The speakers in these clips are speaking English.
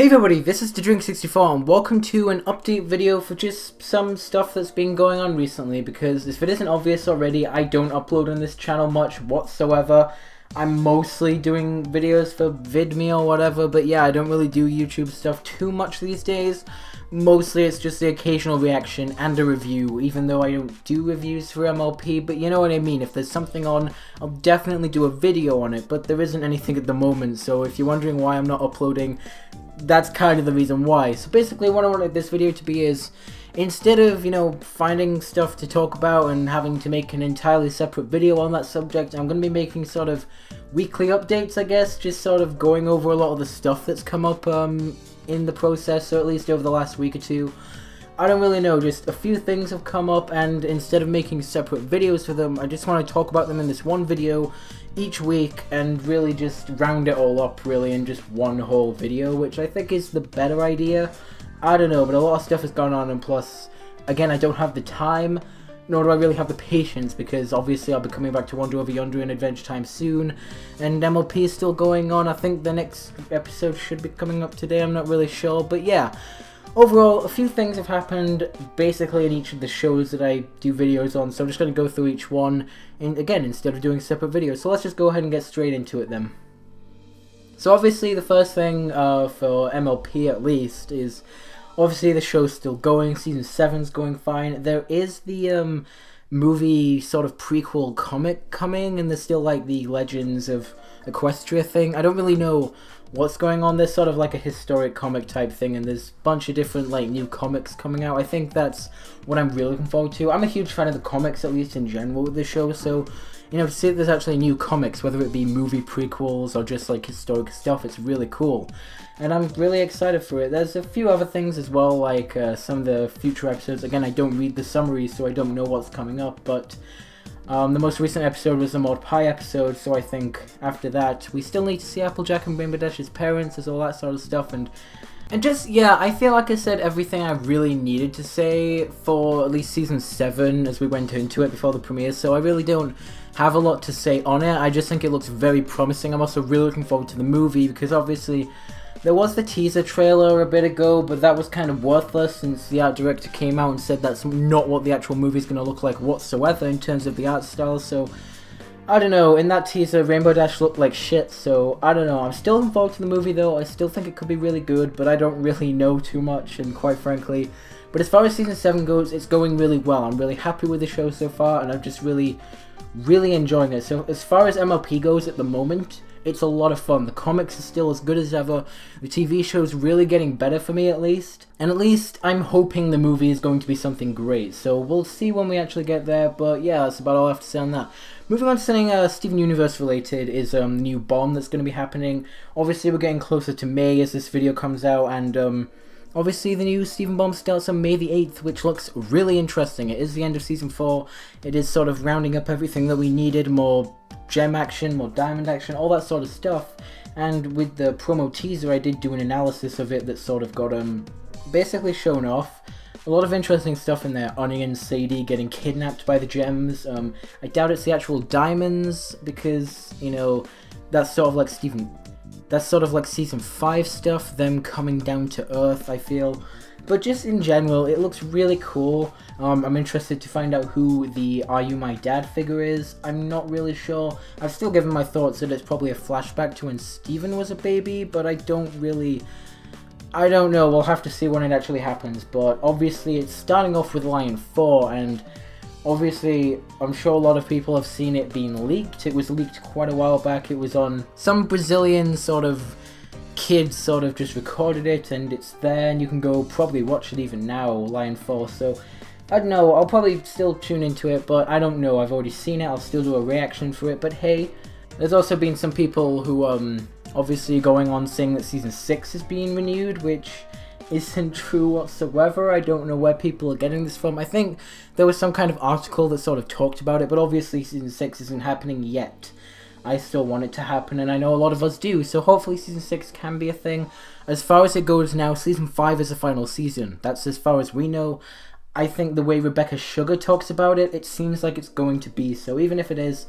Hey everybody, this is TheDrink64 and welcome to an update video for just some stuff that's been going on recently, because if it isn't obvious already, I don't upload on this channel much whatsoever. I'm mostly doing videos for VidMe or whatever, but yeah, I don't really do YouTube stuff too much these days. Mostly it's just the occasional reaction and a review, even though I don't do reviews for MLP, but you know what I mean. If there's something on, I'll definitely do a video on it, but there isn't anything at the moment, so if you're wondering why I'm not uploading, that's kind of the reason why. So basically what I wanted this video to be is, instead of, finding stuff to talk about and having to make an entirely separate video on that subject, I'm going to be making sort of weekly updates, I guess, just sort of going over a lot of the stuff that's come up in the process, or at least over the last week or two. I don't really know, just a few things have come up, and instead of making separate videos for them, I just want to talk about them in this one video each week and really just round it all up really in just one whole video, which I think is the better idea. I don't know, but a lot of stuff has gone on, and plus, again, I don't have the time, nor do I really have the patience, because obviously I'll be coming back to Wander Over Yonder in Adventure Time soon, and MLP is still going on. I think the next episode should be coming up today, I'm not really sure, but yeah. Overall, a few things have happened basically in each of the shows that I do videos on, so I'm just going to go through each one, and again, instead of doing separate videos. So let's just go ahead and get straight into it then. So obviously the first thing for MLP at least is, obviously the show's still going, Season 7's going fine. There is the movie sort of prequel comic coming, and there's still like the Legends of Equestria thing. I don't really know what's going on. There's sort of like a historic comic type thing, and there's a bunch of different like new comics coming out. I think that's what I'm really looking forward to. I'm a huge fan of the comics, at least in general, with the show, so to see that there's actually new comics, whether it be movie prequels or just like historic stuff, it's really cool. And I'm really excited for it. There's a few other things as well, like some of the future episodes. Again, I don't read the summaries, so I don't know what's coming up, but the most recent episode was the Maud Pie episode, so I think after that, we still need to see Applejack and Rainbow Dash's parents, there's all that sort of stuff, and just, yeah, I feel like I said everything I really needed to say for at least Season 7 as we went into it before the premiere, so I really don't have a lot to say on it. I just think it looks very promising. I'm also really looking forward to the movie, because obviously there was the teaser trailer a bit ago, but that was kind of worthless since the art director came out and said that's not what the actual movie is going to look like whatsoever in terms of the art style, so I don't know. In that teaser, Rainbow Dash looked like shit, so I don't know. I'm still looking forward to the movie though. I still think it could be really good, but I don't really know too much, and quite frankly. But as far as Season 7 goes, it's going really well. I'm really happy with the show so far, and I'm just really enjoying it. So as far as MLP goes at the moment, it's a lot of fun. The comics are still as good as ever. The TV show's really getting better for me, at least. And at least I'm hoping the movie is going to be something great. So we'll see when we actually get there. But yeah, that's about all I have to say on that. Moving on to something Steven Universe related is the new bomb that's going to be happening. Obviously we're getting closer to May as this video comes out, and obviously the new Steven Bomb starts on May the 8th, which looks really interesting. It is the end of Season 4. It is sort of rounding up everything that we needed, more gem action, more diamond action, all that sort of stuff. And with the promo teaser, I did do an analysis of it that sort of got basically shown off. A lot of interesting stuff in there. Onion and Sadie getting kidnapped by the gems. I doubt it's the actual diamonds, because, that's sort of like Season 5 stuff, them coming down to Earth, I feel. But just in general, it looks really cool. I'm interested to find out who the Are You My Dad figure is. I'm not really sure. I've still given my thoughts that it's probably a flashback to when Steven was a baby, but I don't know. We'll have to see when it actually happens. But obviously it's starting off with Lion 4, and obviously I'm sure a lot of people have seen it being leaked. It was leaked quite a while back. It was on some Brazilian sort of kids sort of just recorded it, and it's there, and you can go probably watch it even now, Lion 4, so I don't know. I'll probably still tune into it, but I don't know. I've already seen it. I'll still do a reaction for it, but hey, there's also been some people who obviously going on saying that Season 6 is being renewed, which isn't true whatsoever. I don't know where people are getting this from. I think there was some kind of article that sort of talked about it, but obviously Season 6 isn't happening yet. I still want it to happen, and I know a lot of us do, so hopefully Season 6 can be a thing. As far as it goes now, Season 5 is the final season. That's as far as we know. I think the way Rebecca Sugar talks about it, it seems like it's going to be, so even if it is,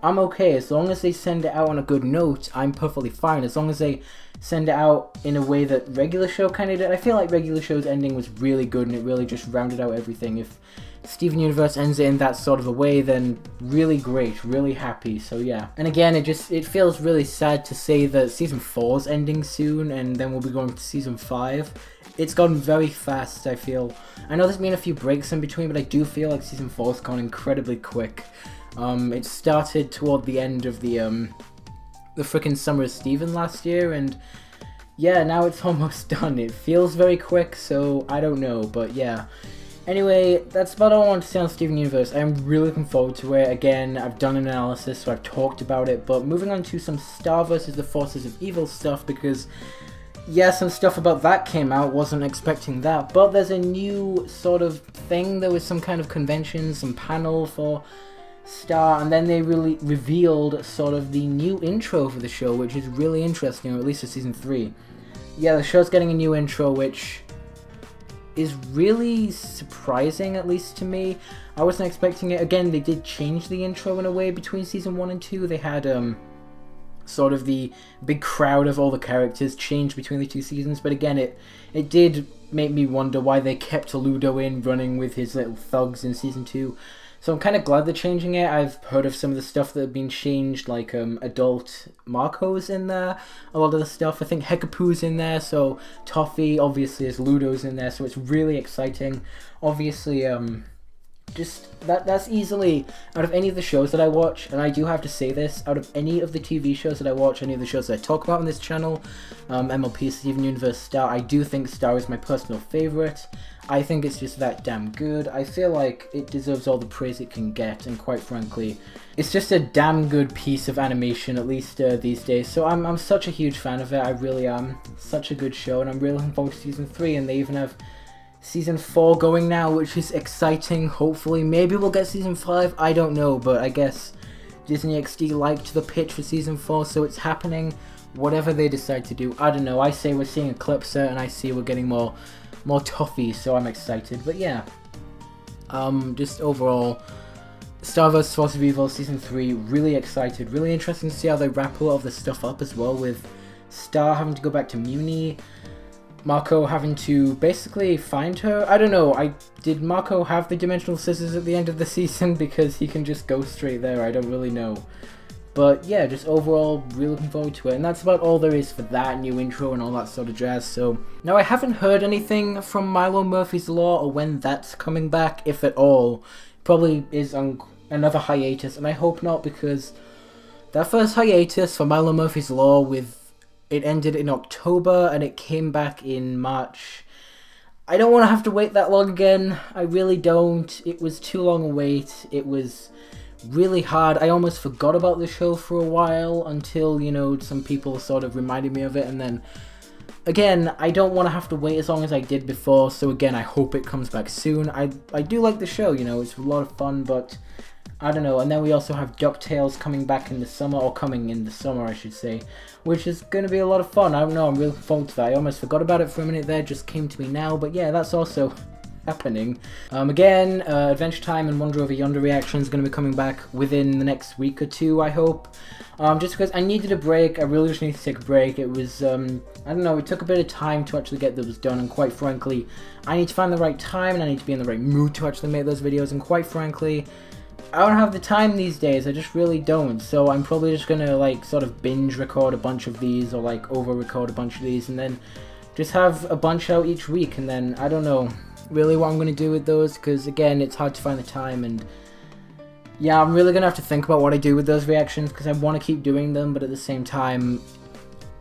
I'm okay. As long as they send it out on a good note, I'm perfectly fine. As long as they send it out in a way that regular show kind of did. I feel like regular show's ending was really good and it really just rounded out everything. If Steven Universe ends it in that sort of a way, then really great, really happy. So yeah. And again, it feels really sad to say that season 4's ending soon and then we'll be going to season 5. It's gone very fast, I feel. I know there's been a few breaks in between, but I do feel like season 4's gone incredibly quick. It started toward the end of the frickin' Summer of Steven last year, and yeah, now it's almost done. It feels very quick, so I don't know, but yeah. Anyway, that's about all I want to say on Steven Universe. I'm really looking forward to it. Again, I've done an analysis, so I've talked about it, but moving on to some Star vs. the Forces of Evil stuff, because yeah, some stuff about that came out, wasn't expecting that, but there's a new sort of thing. There was some kind of convention, some panel for Star, and then they really revealed sort of the new intro for the show, which is really interesting, or at least for season 3. Yeah, the show's getting a new intro, which is really surprising, at least to me. I wasn't expecting it. Again, they did change the intro in a way between season 1 and 2. They had sort of the big crowd of all the characters change between the 2 seasons, but again, it did make me wonder why they kept Ludo in running with his little thugs in season 2. So I'm kind of glad they're changing it. I've heard of some of the stuff that have been changed, like adult Marco's in there, a lot of the stuff. I think Hekapoo's in there, so Toffee obviously is Ludo's in there, so it's really exciting. Obviously, just that's easily, out of any of the shows that I watch, and I do have to say this, out of any of the TV shows that I watch, any of the shows that I talk about on this channel, MLP, Steven Universe, Star, I do think Star is my personal favourite. I think it's just that damn good. I feel like it deserves all the praise it can get, and quite frankly, it's just a damn good piece of animation, at least these days. So I'm such a huge fan of it, I really am. Such a good show, and I'm really looking forward to season 3, and they even have season 4 going now, which is exciting. Hopefully, maybe we'll get season 5, I don't know, but I guess Disney XD liked the pitch for season 4, so it's happening. Whatever they decide to do, I don't know. I say we're seeing Eclipse, and I see we're getting more Toffee, so I'm excited. But yeah, just overall, Star vs. Forces of Evil Season 3, really excited. Really interesting to see how they wrap a lot of this stuff up as well, with Star having to go back to Muni, Marco having to basically find her. I don't know, did Marco have the Dimensional Scissors at the end of the season? Because he can just go straight there, I don't really know. But yeah, just overall, really looking forward to it. And that's about all there is for that new intro and all that sort of jazz. So, now I haven't heard anything from Milo Murphy's Law or when that's coming back, if at all. Probably is on another hiatus, and I hope not, because that first hiatus for Milo Murphy's Law, it ended in October and it came back in March. I don't want to have to wait that long again. I really don't. It was too long a wait. It was really hard. I almost forgot about the show for a while until, you know, some people sort of reminded me of it, and then again, I don't want to have to wait as long as I did before, so again, I hope it comes back soon. I do like the show, you know, it's a lot of fun, but I don't know. And then we also have DuckTales coming back in the summer, or coming in the summer I should say, which is going to be a lot of fun. I don't know, I'm really looking forward to that. I almost forgot about it for a minute there, just came to me now, but yeah, that's also happening. Again, Adventure Time and Wonder Over Yonder reaction is going to be coming back within the next week or two, I hope. Just because I needed a break, I really just needed to take a break. It was, I don't know, it took a bit of time to actually get those done, and quite frankly, I need to find the right time, and I need to be in the right mood to actually make those videos, and quite frankly, I don't have the time these days, I just really don't, so I'm probably just going to, like, sort of binge record a bunch of these, or, like, over-record a bunch of these, and then just have a bunch out each week, and then, I don't know really what I'm going to do with those, because again, it's hard to find the time, and yeah, I'm really going to have to think about what I do with those reactions, because I want to keep doing them, but at the same time,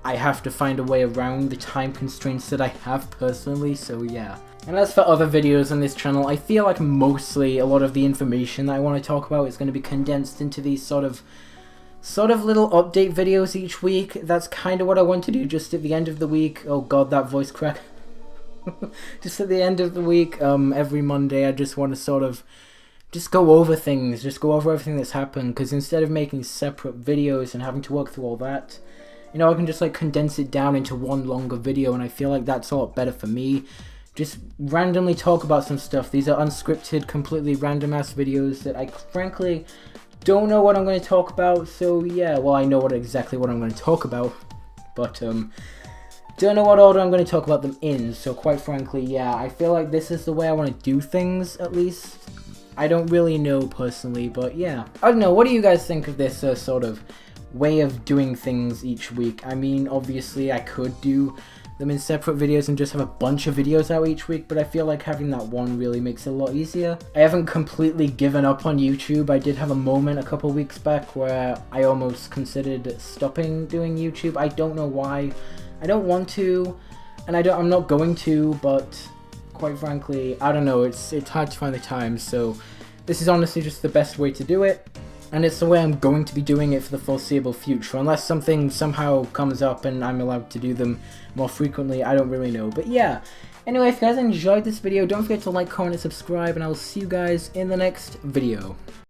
I have to find a way around the time constraints that I have personally, so yeah. And as for other videos on this channel, I feel like mostly a lot of the information that I want to talk about is going to be condensed into these sort of little update videos each week. That's kind of what I want to do just at the end of the week. Oh god, that voice crack. Just at the end of the week, every Monday, I just want to sort of just go over things, just go over everything that's happened, because instead of making separate videos and having to work through all that, you know, I can just like condense it down into one longer video, and I feel like that's a lot better for me. Just randomly talk about some stuff. These are unscripted, completely random ass videos that I frankly don't know what I'm going to talk about, so yeah, well, I know exactly what I'm going to talk about, but don't know what order I'm going to talk about them in, so quite frankly, yeah, I feel like this is the way I want to do things, at least. I don't really know personally, but yeah. I don't know, what do you guys think of this sort of way of doing things each week? I mean, obviously I could do them in separate videos and just have a bunch of videos out each week, but I feel like having that one really makes it a lot easier. I haven't completely given up on YouTube. I did have a moment a couple weeks back where I almost considered stopping doing YouTube. I don't know why. I don't want to, and I'm not going to, but quite frankly, I don't know, it's hard to find the time, so this is honestly just the best way to do it, and it's the way I'm going to be doing it for the foreseeable future, unless something somehow comes up and I'm allowed to do them more frequently. I don't really know, but yeah. Anyway, if you guys enjoyed this video, don't forget to like, comment, and subscribe, and I will see you guys in the next video.